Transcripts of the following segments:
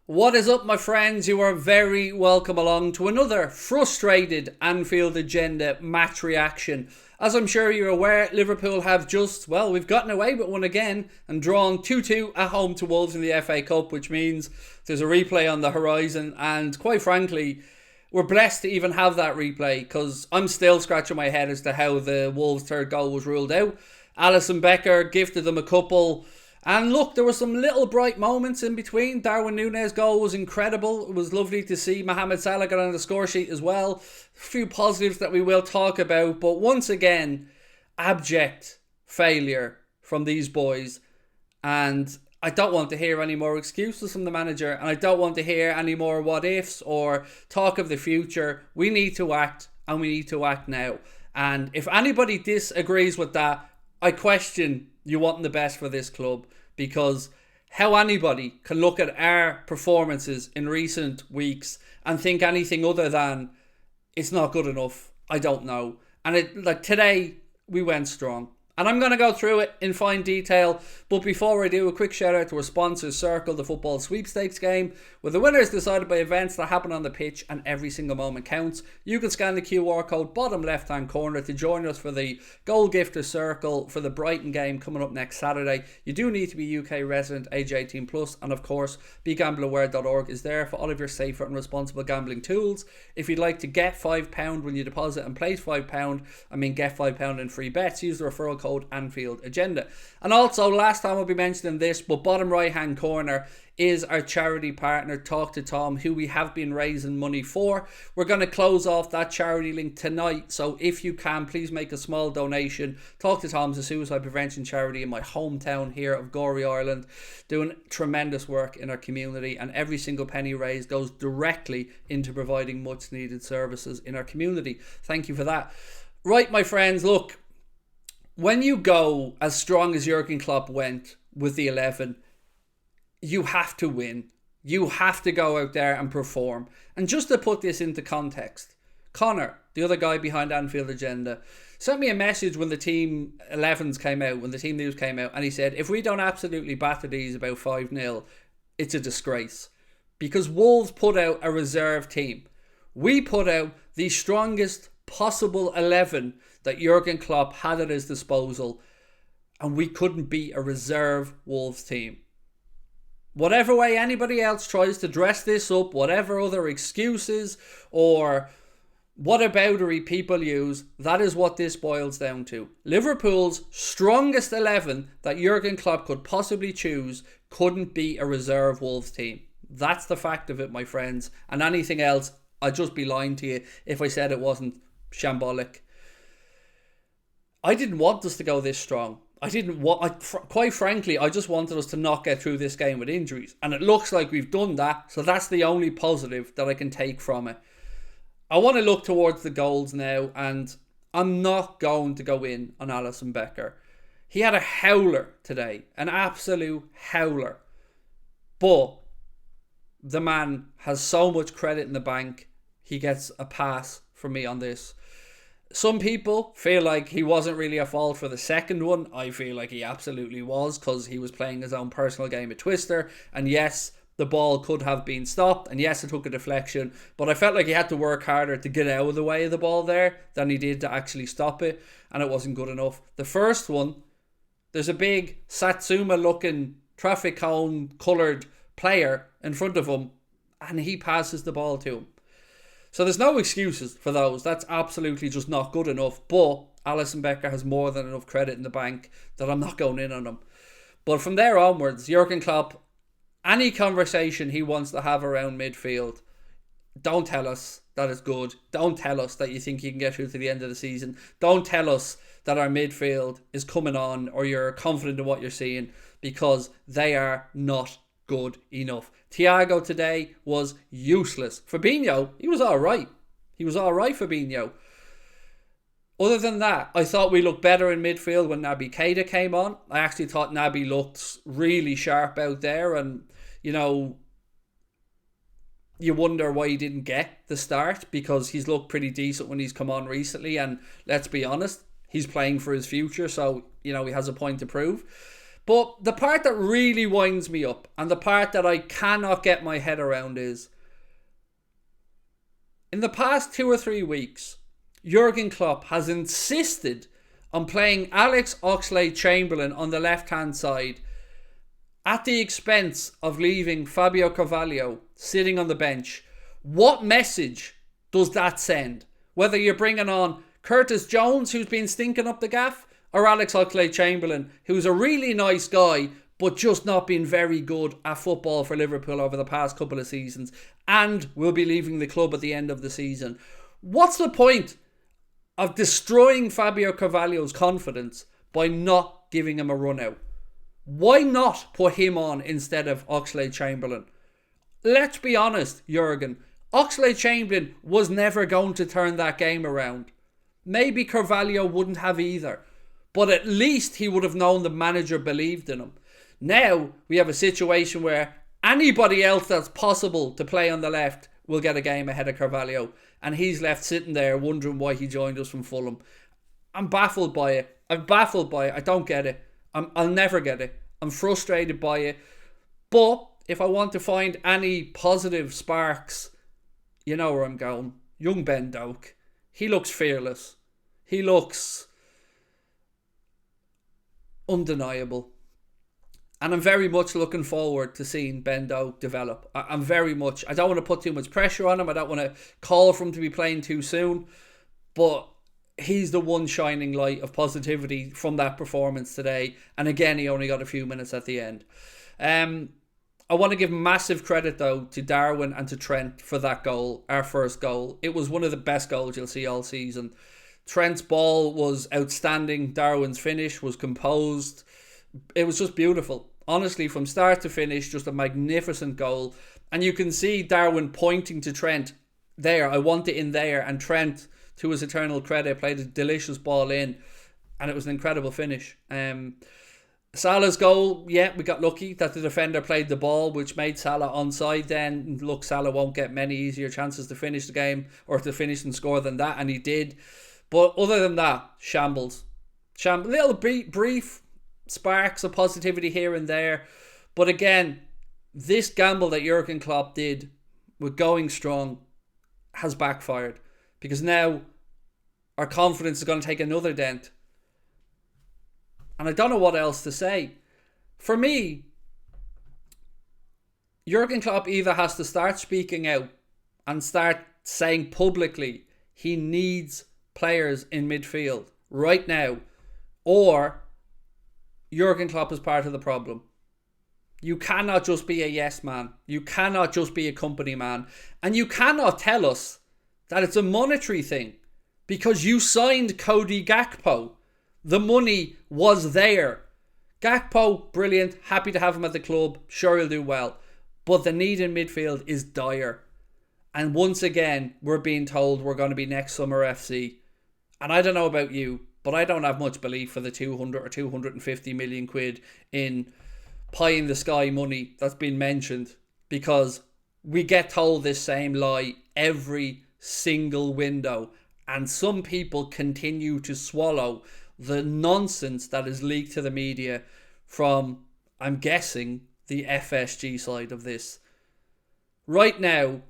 What is up, my friends? You are very welcome along to another frustrated Anfield agenda match reaction. As I'm sure you're aware, Liverpool have we've gotten away with one again and drawn 2-2 at home to Wolves in the FA Cup, which means there's a replay on the horizon, and quite frankly, we're blessed to even have that replay because I'm still scratching my head as to how the Wolves' third goal was ruled out. Alisson Becker gifted them a couple. And look, there were some little bright moments in between. Darwin Núñez goal was incredible. It was lovely to see Mohamed Salah get on the score sheet as well. A few positives that we will talk about. But once again, abject failure from these boys. And I don't want to hear any more excuses from the manager. And I don't want to hear any more what ifs or talk of the future. We need to act, and we need to act now. And if anybody disagrees with that, I question you wanting the best for this club, because how anybody can look at our performances in recent weeks and think anything other than it's not good enough, I don't know. And today we went strong. And I'm going to go through it in fine detail. But before I do, a quick shout out to our sponsors, Circl, the football sweepstakes game, where the winner is decided by events that happen on the pitch and every single moment counts. You can scan the QR code bottom left hand corner to join us for the goal gift to Circl for the Brighton game coming up next Saturday. You do need to be UK resident, age 18 plus, and of course begambleaware.org is there for all of your safer and responsible gambling tools. If you'd like to get £5 when you deposit and place £5, get £5 in free bets, use the referral code anfieldagenda. And also, last time I'll be mentioning this, but bottom right hand corner is our charity partner, Talk to Tom, who we have been raising money for. We're going to close off that charity link tonight, so if you can, please make a small donation. Talk to Tom's a suicide prevention charity in my hometown here of Gorey, Ireland, doing tremendous work in our community, and every single penny raised goes directly into providing much needed services in our community. Thank you for that. Right, my friends, look, when you go as strong as Jurgen Klopp went with the 11, you have to win. You have to go out there and perform. And just to put this into context, Connor, the other guy behind Anfield Agenda, sent me a message when the team 11s came out, when the team news came out, and he said, if we don't absolutely batter these about 5-0, it's a disgrace. Because Wolves put out a reserve team. We put out the strongest possible 11 that Jurgen Klopp had at his disposal, and we couldn't beat a reserve Wolves team. Whatever way anybody else tries to dress this up, whatever other excuses or whataboutery people use, that is what this boils down to. Liverpool's strongest 11 that Jurgen Klopp could possibly choose couldn't beat a reserve Wolves team. That's the fact of it, my friends. And anything else, I'd just be lying to you if I said it wasn't shambolic. I didn't want us to go this strong. Quite frankly, I just wanted us to not get through this game with injuries. And it looks like we've done that. So that's the only positive that I can take from it. I want to look towards the goals now. And I'm not going to go in on Alisson Becker. He had a howler today. An absolute howler. But the man has so much credit in the bank. He gets a pass from me on this. Some people feel like he wasn't really at fault for the second one. I feel like he absolutely was, because he was playing his own personal game of Twister. And yes, the ball could have been stopped. And yes, it took a deflection. But I felt like he had to work harder to get out of the way of the ball there than he did to actually stop it. And it wasn't good enough. The first one, there's a big Satsuma-looking traffic cone coloured player in front of him. And he passes the ball to him. So there's no excuses for those. That's absolutely just not good enough. But Alisson Becker has more than enough credit in the bank that I'm not going in on him. But from there onwards, Jurgen Klopp, any conversation he wants to have around midfield, don't tell us that it's good. Don't tell us that you think you can get through to the end of the season. Don't tell us that our midfield is coming on or you're confident in what you're seeing, because they are not good enough. Thiago today was useless. Fabinho, he was alright. Fabinho. Other than that, I thought we looked better in midfield when Naby Keita came on. I actually thought Naby looked really sharp out there, and you wonder why he didn't get the start, because he's looked pretty decent when he's come on recently, and let's be honest, he's playing for his future, so he has a point to prove. But the part that really winds me up, and the part that I cannot get my head around, is in the past 2 or 3 weeks, Jurgen Klopp has insisted on playing Alex Oxlade-Chamberlain on the left-hand side at the expense of leaving Fabio Carvalho sitting on the bench. What message does that send? Whether you're bringing on Curtis Jones, who's been stinking up the gaff, or Alex Oxlade-Chamberlain, who's a really nice guy, but just not been very good at football for Liverpool over the past couple of seasons, and will be leaving the club at the end of the season. What's the point of destroying Fabio Carvalho's confidence by not giving him a run out? Why not put him on instead of Oxlade-Chamberlain? Let's be honest, Jurgen. Oxlade-Chamberlain was never going to turn that game around. Maybe Carvalho wouldn't have either. But at least he would have known the manager believed in him. Now we have a situation where anybody else that's possible to play on the left will get a game ahead of Carvalho. And he's left sitting there wondering why he joined us from Fulham. I'm baffled by it. I don't get it. I'll never get it. I'm frustrated by it. But if I want to find any positive sparks, you know where I'm going. Young Ben Doak. He looks fearless. He looks undeniable. And I'm very much looking forward to seeing Ben Doak develop. I don't want to put too much pressure on him. I don't want to call for him to be playing too soon. But he's the one shining light of positivity from that performance today. And again, he only got a few minutes at the end. I want to give massive credit, though, to Darwin and to Trent for that goal, our first goal. It was one of the best goals you'll see all season. Trent's ball was outstanding. Darwin's finish was composed. It was just beautiful. Honestly, from start to finish, just a magnificent goal. And you can see Darwin pointing to Trent there. I want it in there. And Trent, to his eternal credit, played a delicious ball in. And it was an incredible finish. Salah's goal, yeah, we got lucky that the defender played the ball, which made Salah onside then. Look, Salah won't get many easier chances to finish the game or to finish and score than that, and he did. But other than that, shambles. Little brief sparks of positivity here and there. But again, this gamble that Jurgen Klopp did with going strong has backfired. Because now our confidence is going to take another dent. And I don't know what else to say. For me, Jurgen Klopp either has to start speaking out and start saying publicly he needs players in midfield right now, or Jurgen Klopp is part of the problem. You cannot just be a yes man. You cannot just be a company man. And you cannot tell us that it's a monetary thing because you signed Cody Gakpo. The money was there. Gakpo, brilliant. Happy to have him at the club. Sure, he'll do well. But the need in midfield is dire. And once again, we're being told we're going to be next summer FC. And I don't know about you, but I don't have much belief for the 200 or 250 million quid in pie in the sky money that's been mentioned. Because we get told this same lie every single window. And some people continue to swallow the nonsense that is leaked to the media from, I'm guessing, the FSG side of this. Right now,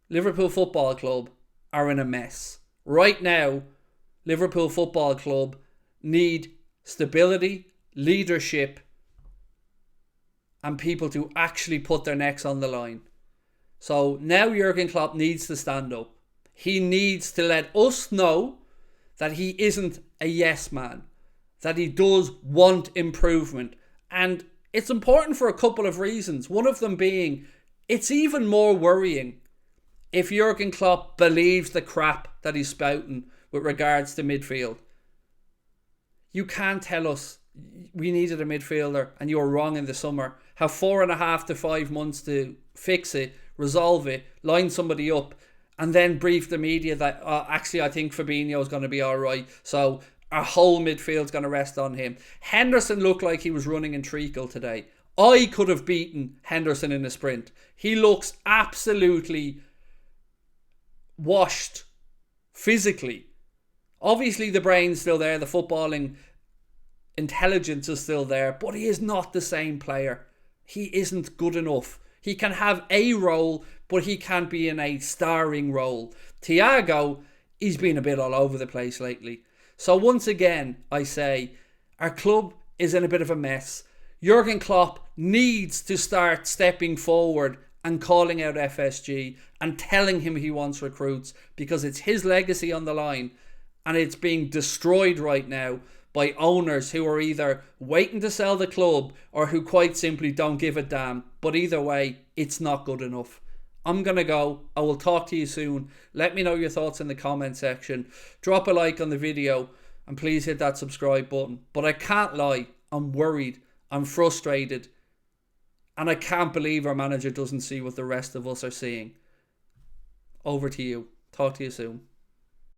Liverpool Football Club are in a mess. Right now, Liverpool Football Club need stability, leadership, and people to actually put their necks on the line. So now Jurgen Klopp needs to stand up. He needs to let us know that he isn't a yes man, that he does want improvement. And it's important for a couple of reasons. One of them being, it's even more worrying if Jurgen Klopp believes the crap that he's spouting with regards to midfield. You can't tell us we needed a midfielder and you were wrong in the summer. Have 4.5 to 5 months to fix it, resolve it, line somebody up, and then brief the media that actually I think Fabinho is going to be alright. So our whole midfield's going to rest on him. Henderson looked like he was running in treacle today. I could have beaten Henderson in a sprint. He looks absolutely washed physically. Obviously the brain's still there. The footballing intelligence is still there, but he is not the same player. He isn't good enough. He can have a role, but he can't be in a starring role. Thiago, he's been a bit all over the place lately. So once again, I say, our club is in a bit of a mess. Jurgen Klopp needs to start stepping forward and calling out FSG and telling him he wants recruits, because it's his legacy on the line and it's being destroyed right now by owners who are either waiting to sell the club or who quite simply don't give a damn. But either way, it's not good enough. I'm going to go. I will talk to you soon. Let me know your thoughts in the comment section. Drop a like on the video and please hit that subscribe button. But I can't lie, I'm worried, I'm frustrated, and I can't believe our manager doesn't see what the rest of us are seeing. Over to you. Talk to you soon.